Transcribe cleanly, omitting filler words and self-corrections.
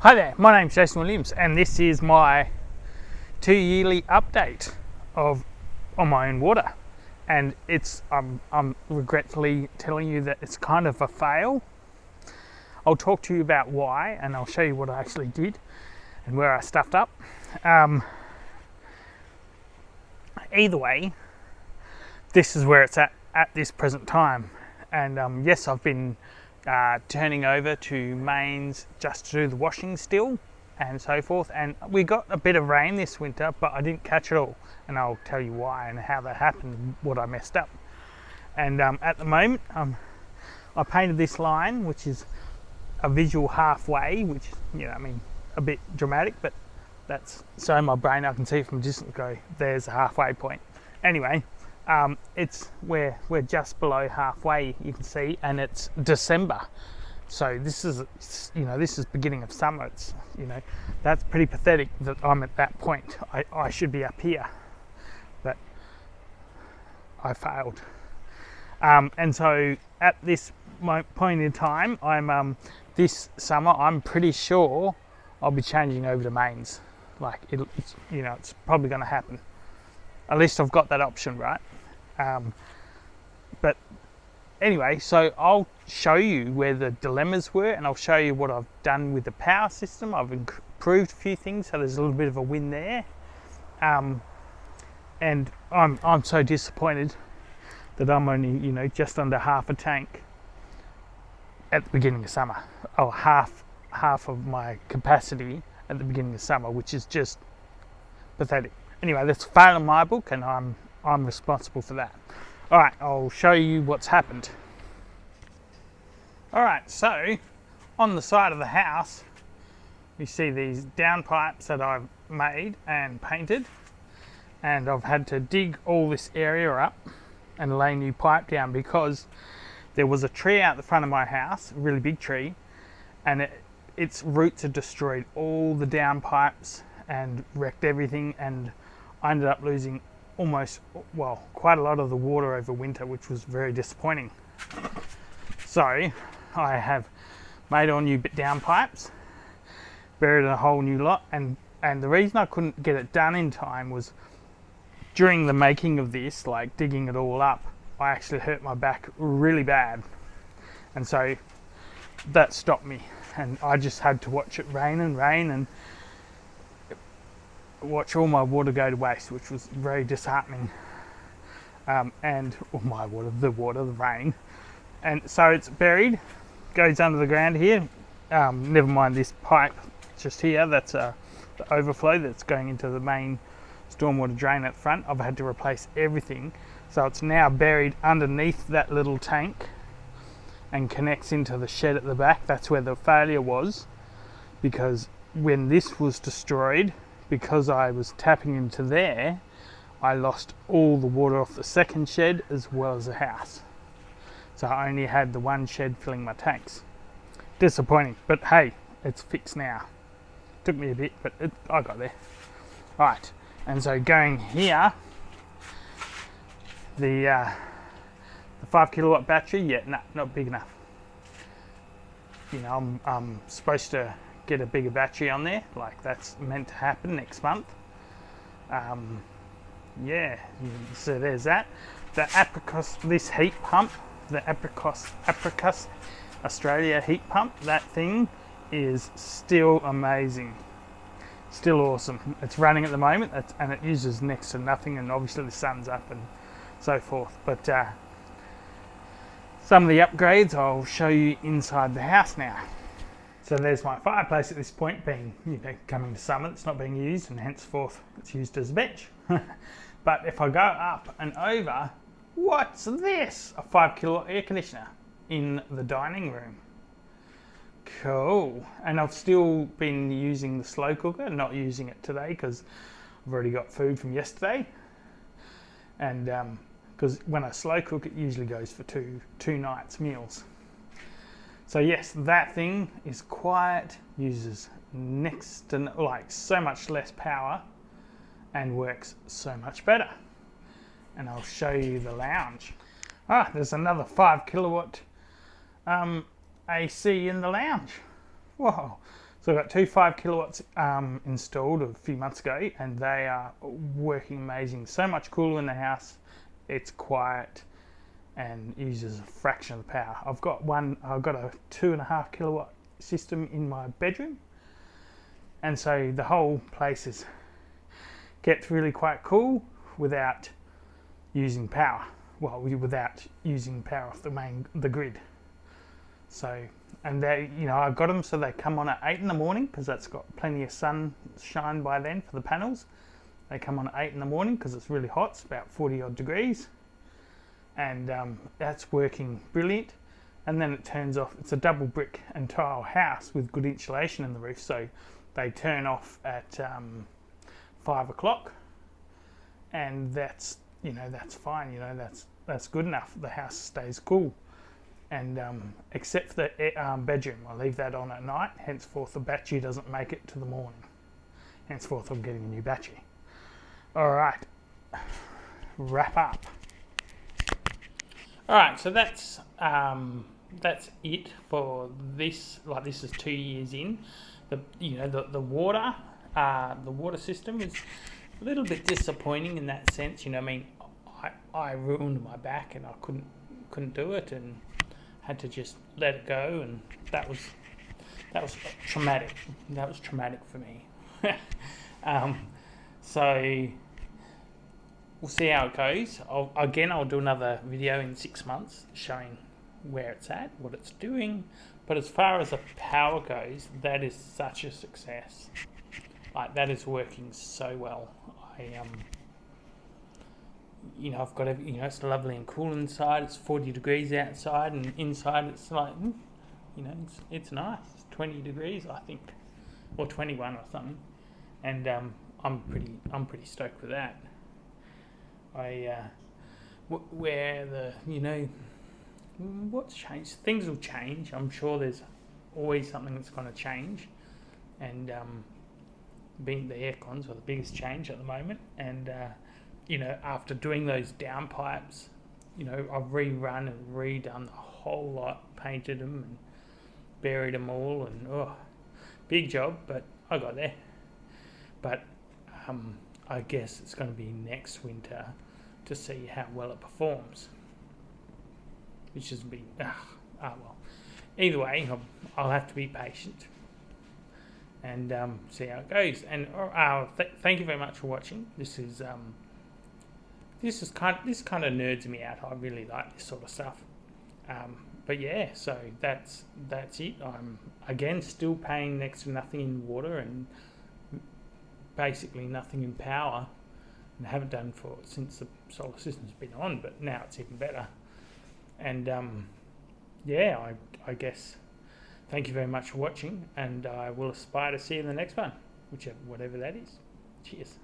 Hi there, my name's Jason Williams and this is my 2-yearly update on my own water, and I'm regretfully telling you that it's kind of a fail. I'll talk to you about why and I'll show you what I actually did and where I stuffed up. Either way, this is where it's at this present time, and yes, I've been turning over to mains just to do the washing still and so forth, and we got a bit of rain this winter but I didn't catch it all, and I'll tell you why and how that happened and what I messed up. And at the moment I painted this line, which is a visual halfway, which, you know, I mean, a bit dramatic, but that's so my brain, I can see from a distance, go, there's a halfway point. Anyway, we're just below halfway, you can see, and it's December, so this is, you know, this is beginning of summer. It's, you know, that's pretty pathetic that I'm at that point. I should be up here, but I failed. And so at this point in time, this summer I'm pretty sure I'll be changing over to mains. Like, it's, you know, it's probably going to happen. At least I've got that option, right? But anyway, so I'll show you where the dilemmas were, and I'll show you what I've done with the power system. I've improved a few things, so there's a little bit of a win there. And I'm so disappointed that I'm only, you know, just under half a tank at the beginning of summer. Oh, half of my capacity at the beginning of summer, which is just pathetic. Anyway, that's a fail in my book, and I'm responsible for that. All right, I'll show you what's happened. All right, so on the side of the house, you see these downpipes that I've made and painted, and I've had to dig all this area up and lay new pipe down because there was a tree out the front of my house, a really big tree, and its roots had destroyed all the downpipes and wrecked everything, and I ended up losing quite a lot of the water over winter, which was very disappointing. So I have made all new downpipes, buried a whole new lot, and the reason I couldn't get it done in time was during the making of this, like digging it all up, I actually hurt my back really bad, and so that stopped me, and I just had to watch it rain and watch all my water go to waste, which was very disheartening. And the rain, and so it's buried, goes under the ground here. Never mind this pipe just here, that's the overflow that's going into the main stormwater drain at the front. I've had to replace everything, so it's now buried underneath that little tank and connects into the shed at the back. That's where the failure was, because when this was destroyed, because I was tapping into there, I lost all the water off the second shed as well as the house. So I only had the one shed filling my tanks. Disappointing, but hey, it's fixed now. Took me a bit, but I got there. Right, and so going here, the 5 kilowatt battery, not big enough. You know, I'm supposed to get a bigger battery on there, like that's meant to happen next month. Yeah, so there's that. The Apricus, this heat pump, the Apricus Australia heat pump, that thing is still amazing, still awesome. It's running at the moment, and it uses next to nothing, and obviously the sun's up and so forth. But some of the upgrades I'll show you inside the house now. So there's my fireplace at this point, being, you know, coming to summer, it's not being used, and henceforth it's used as a bench. But if I go up and over, what's this? A 5 kilowatt air conditioner in the dining room. Cool. And I've still been using the slow cooker, not using it today because I've already got food from yesterday. And because when I slow cook, it usually goes for two nights meals. So yes, that thing is quiet, uses next to like so much less power, and works so much better. And I'll show you the lounge. There's another 5 kilowatt AC in the lounge. Whoa! So I've got two 5 kilowatts installed a few months ago, and they are working amazing. So much cooler in the house. It's quiet and uses a fraction of the power. I've got a 2.5 kilowatt system in my bedroom, and so the whole place gets really quite cool without using power. Well, without using power off the grid. So, and they, I've got them so they come on at 8 in the morning because that's got plenty of sunshine by then for the panels. They come on at 8 in the morning because it's really hot. It's about 40 odd degrees, and that's working brilliant. And then it turns off. It's a double brick and tile house with good insulation in the roof, so they turn off at 5 o'clock, and that's fine. That's good enough. The house stays cool, and except for the bedroom, I leave that on at night. Henceforth, the battery doesn't make it to the morning. Henceforth, I'm getting a new battery. All right, wrap up. All right, so that's it for this. Like, this is 2 years in. The water system is a little bit disappointing in that sense. I ruined my back and I couldn't do it and had to just let it go, and that was traumatic. That was traumatic for me. So we'll see how it goes. I'll do another video in 6 months showing where it's at, what it's doing. But as far as the power goes, that is such a success. Like, that is working so well. I've got it's lovely and cool inside. It's 40 degrees outside, and inside it's like, it's nice. It's 20 degrees, I think, or 21 or something. And I'm pretty stoked with that. What's changed? Things will change. I'm sure there's always something that's going to change, and being the aircons are the biggest change at the moment. And after doing those downpipes, I've rerun and redone the whole lot, painted them and buried them all, and big job, but I got there. But I guess it's going to be next winter to see how well it performs, which is well. Either way, I'll have to be patient and see how it goes. And thank you very much for watching. This kind of nerds me out. I really like this sort of stuff. But yeah, so that's it. I'm again still paying next to nothing in water and basically nothing in power, and I haven't done since the solar system's been on. But now it's even better. And I guess thank you very much for watching, and I will aspire to see you in the next one, whatever that is. Cheers.